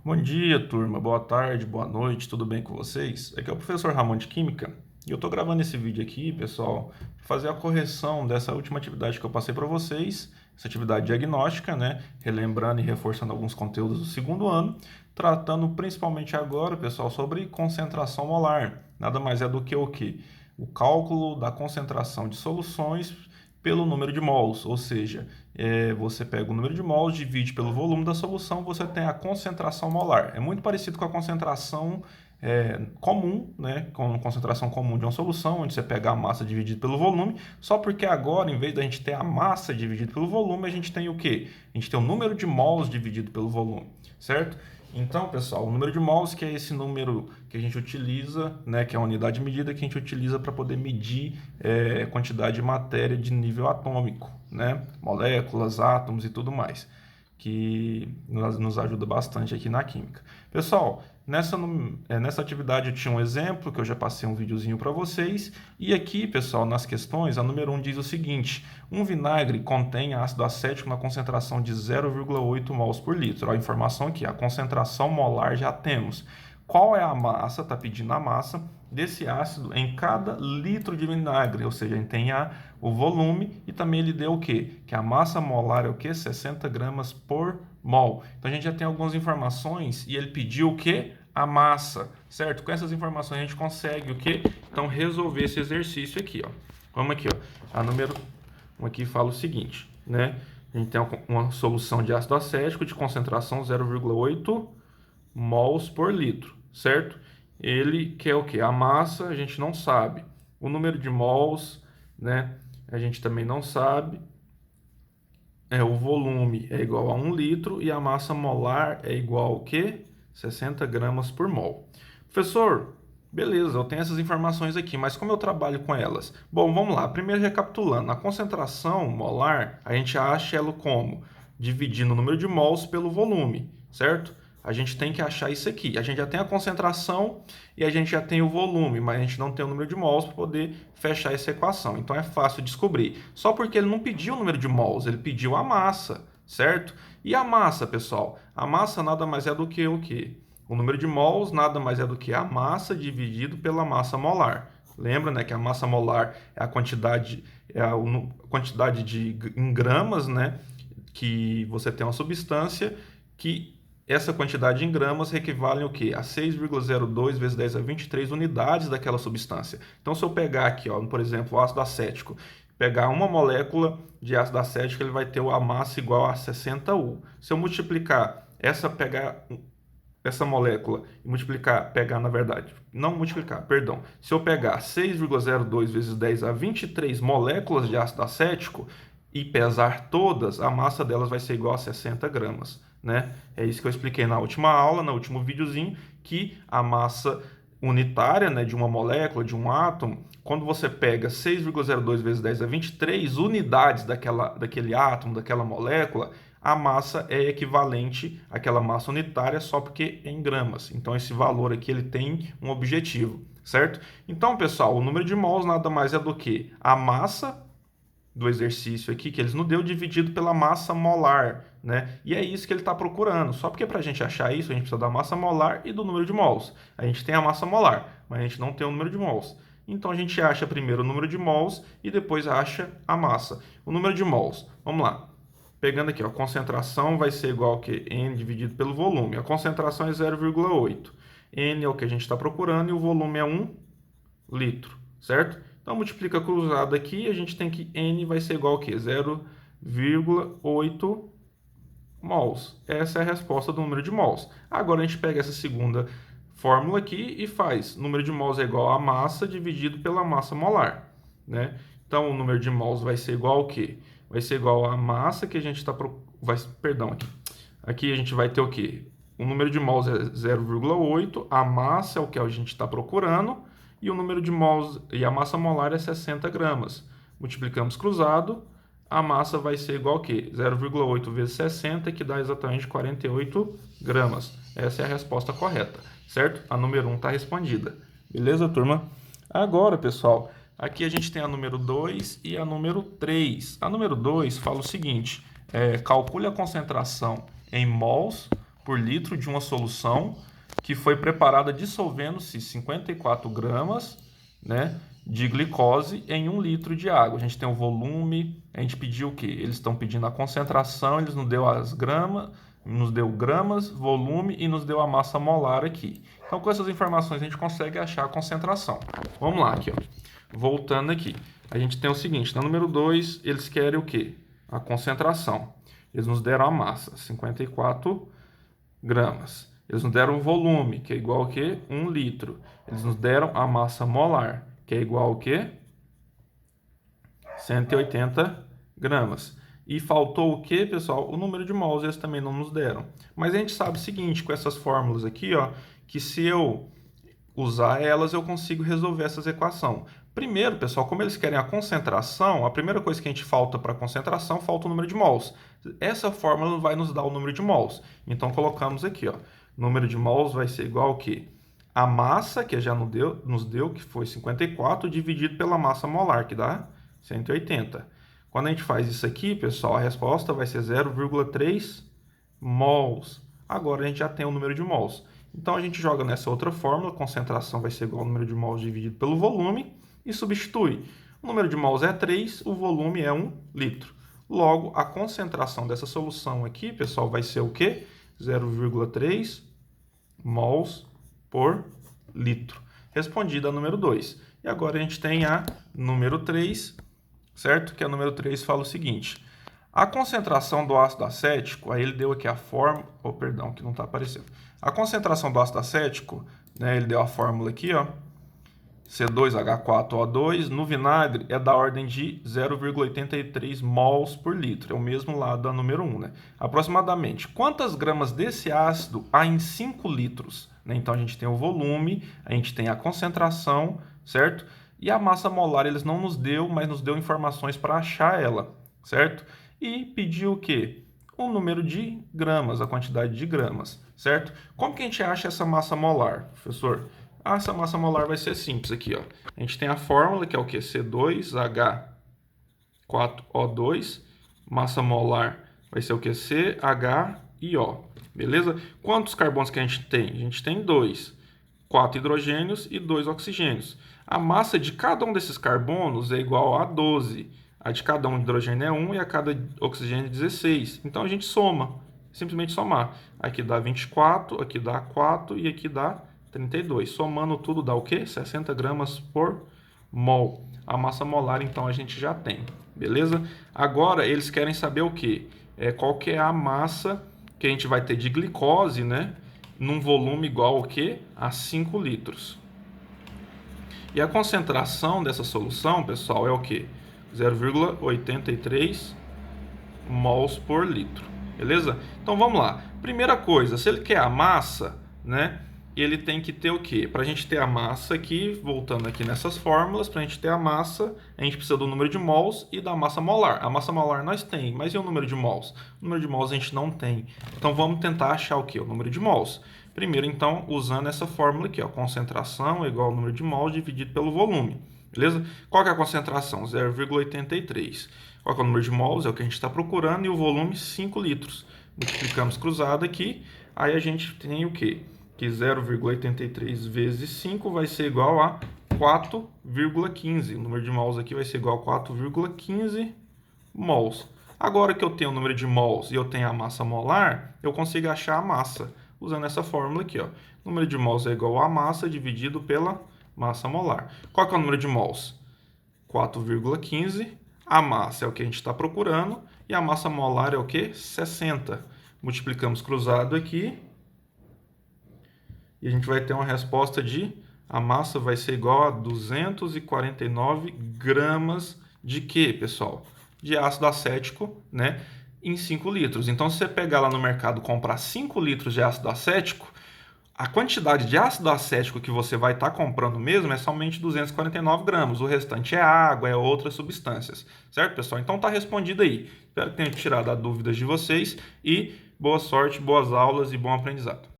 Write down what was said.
Bom dia, turma. Boa tarde, boa noite, tudo bem com vocês? Aqui é o professor Ramon de Química e eu estou gravando esse vídeo aqui, pessoal, para fazer a correção dessa última atividade que eu passei para vocês, essa atividade diagnóstica, né? Relembrando e reforçando alguns conteúdos do segundo ano, tratando principalmente agora, pessoal, sobre concentração molar. Nada mais é do que o quê? O cálculo da concentração de soluções pelo número de mols, ou seja, você pega o número de mols, divide pelo volume da solução, você tem a concentração molar. É muito parecido com a concentração comum, né, com a concentração comum de uma solução, onde você pega a massa dividida pelo volume, só porque agora, em vez da gente ter a massa dividida pelo volume, a gente tem o quê? A gente tem o número de mols dividido pelo volume, certo? Então, pessoal, o número de mols, que é esse número que a gente utiliza, né, que é a unidade de medida que a gente utiliza para poder medir a quantidade de matéria de nível atômico, né, moléculas, átomos e tudo mais, que nos ajuda bastante aqui na química. Pessoal, nessa atividade eu tinha um exemplo, que eu já passei um videozinho para vocês, e aqui, pessoal, nas questões, a número 1 diz o seguinte: um vinagre contém ácido acético na concentração de 0,8 mols por litro. A informação aqui, a concentração molar já temos. Qual é a massa? Está pedindo a massa desse ácido em cada litro de vinagre, ou seja, a gente tem o volume e também ele deu o quê? Que a massa molar é o quê? 60 gramas por mol. Então a gente já tem algumas informações e ele pediu o quê? A massa, certo? Com essas informações a gente consegue o quê? Então resolver esse exercício aqui, ó. Vamos aqui, ó. A número 1 aqui fala o seguinte, né? A gente tem uma solução de ácido acético de concentração 0,8 mols por litro, certo? Ele quer o quê? A massa a gente não sabe. O número de mols, né? A gente também não sabe. O volume é igual a 1 litro e a massa molar é igual ao quê? 60 gramas por mol. Professor, beleza, eu tenho essas informações aqui, mas como eu trabalho com elas? Bom, vamos lá. Primeiro recapitulando, a concentração molar, a gente acha ela como? Dividindo o número de mols pelo volume, certo? A gente tem que achar isso aqui. A gente já tem a concentração e a gente já tem o volume, mas a gente não tem o número de mols para poder fechar essa equação. Então é fácil descobrir. Só porque ele não pediu o número de mols, ele pediu a massa, certo? E a massa, pessoal? A massa nada mais é do que o quê? O número de mols nada mais é do que a massa dividido pela massa molar. Lembra, né, que a massa molar é a quantidade, em gramas, né, que você tem uma substância que essa quantidade em gramas equivale ao quê? A 6,02 vezes 10 a 23 unidades daquela substância. Então, se eu pegar aqui, ó, por exemplo, o ácido acético, pegar uma molécula de ácido acético, ele vai ter a massa igual a 60 U. Se eu multiplicar pegar essa molécula e pegar na verdade, não multiplicar, perdão. Se eu pegar 6,02 vezes 10 a 23 moléculas de ácido acético e pesar todas, a massa delas vai ser igual a 60 gramas, né? É isso que eu expliquei na última aula, no último videozinho, que a massa unitária, né, de uma molécula, de um átomo, quando você pega 6,02 vezes 10 a 23 unidades daquele átomo, daquela molécula, a massa é equivalente àquela massa unitária só porque é em gramas. Então esse valor aqui ele tem um objetivo, certo? Então, pessoal, o número de mols nada mais é do que a massa do exercício aqui que eles nos deu dividido pela massa molar, né? E é isso que ele está procurando. Só porque para a gente achar isso, a gente precisa da massa molar e do número de mols. A gente tem a massa molar, mas a gente não tem o número de mols. Então a gente acha primeiro o número de mols e depois acha a massa. O número de mols, vamos lá. Pegando aqui, ó, a concentração vai ser igual a que N dividido pelo volume. A concentração é 0,8. N é o que a gente está procurando e o volume é 1 litro, certo? Então, multiplica cruzado aqui, a gente tem que N vai ser igual a quê? 0,8 mols. Essa é a resposta do número de mols. Agora, a gente pega essa segunda fórmula aqui e faz. O número de mols é igual a massa dividido pela massa molar, né? Então, o número de mols vai ser igual ao quê? Vai ser igual a massa que a gente está... Perdão, aqui. Aqui a gente vai ter o quê? O número de mols é 0,8, a massa é o que a gente está procurando, e o número de mols e a massa molar é 60 gramas. Multiplicamos cruzado, a massa vai ser igual a quê? 0,8 vezes 60, que dá exatamente 48 gramas. Essa é a resposta correta, certo? A número 1 está respondida. Beleza, turma? Agora, pessoal, aqui a gente tem a número 2 e a número 3. A número 2 fala o seguinte, calcule a concentração em mols por litro de uma solução que foi preparada dissolvendo-se 54 gramas, né, de glicose em 1 litro de água. A gente tem o volume, a gente pediu o quê? Eles estão pedindo a concentração, eles nos deu as gramas, nos deu gramas, volume e nos deu a massa molar aqui. Então, com essas informações, a gente consegue achar a concentração. Vamos lá, aqui, ó. Voltando aqui. A gente tem o seguinte, no número 2, eles querem o quê? A concentração. Eles nos deram a massa, 54 gramas. Eles nos deram o volume, que é igual ao quê? 1 litro. Eles nos deram a massa molar, que é igual ao quê? 180 gramas. E faltou o quê, pessoal? O número de mols, eles também não nos deram. Mas a gente sabe o seguinte, com essas fórmulas aqui, ó, que se eu usar elas, eu consigo resolver essas equações. Primeiro, pessoal, como eles querem a concentração, a primeira coisa que a gente falta para a concentração, falta o número de mols. Essa fórmula vai nos dar o número de mols. Então, colocamos aqui, ó, número de mols vai ser igual ao quê? A massa, que já nos deu, que foi 54, dividido pela massa molar, que dá 180. Quando a gente faz isso aqui, pessoal, a resposta vai ser 0,3 mols. Agora a gente já tem o número de mols. Então a gente joga nessa outra fórmula, a concentração vai ser igual ao número de mols dividido pelo volume, e substitui. O número de mols é 3, o volume é 1 litro. Logo, a concentração dessa solução aqui, pessoal, vai ser o quê? 0,3 mols por litro. Respondida a número 2. E agora a gente tem a número 3, certo? Que a número 3 fala o seguinte. A concentração do ácido acético, aí ele deu aqui a fórmula... Oh, perdão, que não está aparecendo. A concentração do ácido acético, né, ele deu a fórmula aqui, ó. C2H4O2, no vinagre é da ordem de 0,83 mols por litro. É o mesmo lá da número 1, né? Aproximadamente, quantas gramas desse ácido há em 5 litros? Né? Então, a gente tem o volume, a gente tem a concentração, certo? E a massa molar, eles não nos deu, mas nos deu informações para achar ela, certo? E pediu o quê? O número de gramas, a quantidade de gramas, certo? Como que a gente acha essa massa molar, professor? Essa massa molar vai ser simples aqui, ó. A gente tem a fórmula, que é o quê? C2H4O2. Massa molar vai ser o quê? CHIO. Beleza? Quantos carbonos que a gente tem? A gente tem 2. 4 hidrogênios e 2 oxigênios. A massa de cada um desses carbonos é igual a 12. A de cada um hidrogênio é 1 e a cada oxigênio é 16. Então, a gente soma. Simplesmente somar. Aqui dá 24, aqui dá 4 e aqui dá 32. Somando tudo dá o quê? 60 gramas por mol. A massa molar, então, a gente já tem. Beleza? Agora, eles querem saber o quê? Qual que é a massa que a gente vai ter de glicose, né? Num volume igual ao quê? A 5 litros. E a concentração dessa solução, pessoal, é o quê? 0,83 mols por litro. Beleza? Então, vamos lá. Primeira coisa, se ele quer a massa, né? Ele tem que ter o quê? Para a gente ter a massa aqui, voltando aqui nessas fórmulas, para a gente ter a massa, a gente precisa do número de mols e da massa molar. A massa molar nós tem, mas e o número de mols? O número de mols a gente não tem. Então, vamos tentar achar o quê? O número de mols. Primeiro, então, usando essa fórmula aqui, ó, concentração é igual ao número de mols dividido pelo volume. Beleza? Qual que é a concentração? 0,83. Qual que é o número de mols? É o que a gente está procurando. E o volume, 5 litros. Multiplicamos cruzado aqui. Aí a gente tem o quê? Que 0,83 vezes 5 vai ser igual a 4,15. O número de mols aqui vai ser igual a 4,15 mols. Agora que eu tenho o número de mols e eu tenho a massa molar, eu consigo achar a massa usando essa fórmula aqui, ó. O número de mols é igual a massa dividido pela massa molar. Qual que é o número de mols? 4,15. A massa é o que a gente está procurando e a massa molar é o que? 60. Multiplicamos cruzado aqui. E a gente vai ter uma resposta de... A massa vai ser igual a 249 gramas de quê, pessoal? De ácido acético, né? Em 5 litros. Então, se você pegar lá no mercado e comprar 5 litros de ácido acético, a quantidade de ácido acético que você vai estar comprando mesmo é somente 249 gramas. O restante é água, é outras substâncias. Certo, pessoal? Então, tá respondido aí. Espero que tenha tirado as dúvidas de vocês. E boa sorte, boas aulas e bom aprendizado.